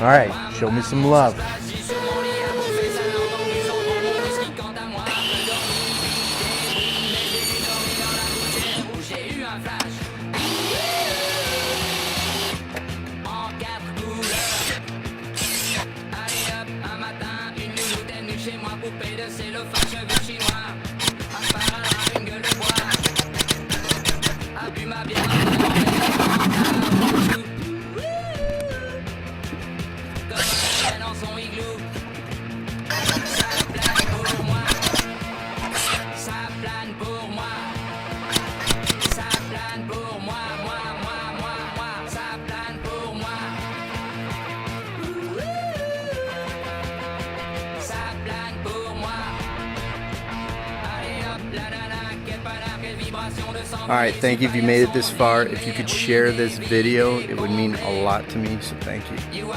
Alright, show me some love. Alright, thank you if you made it this far. If you could share this video, it would mean a lot to me, so thank you.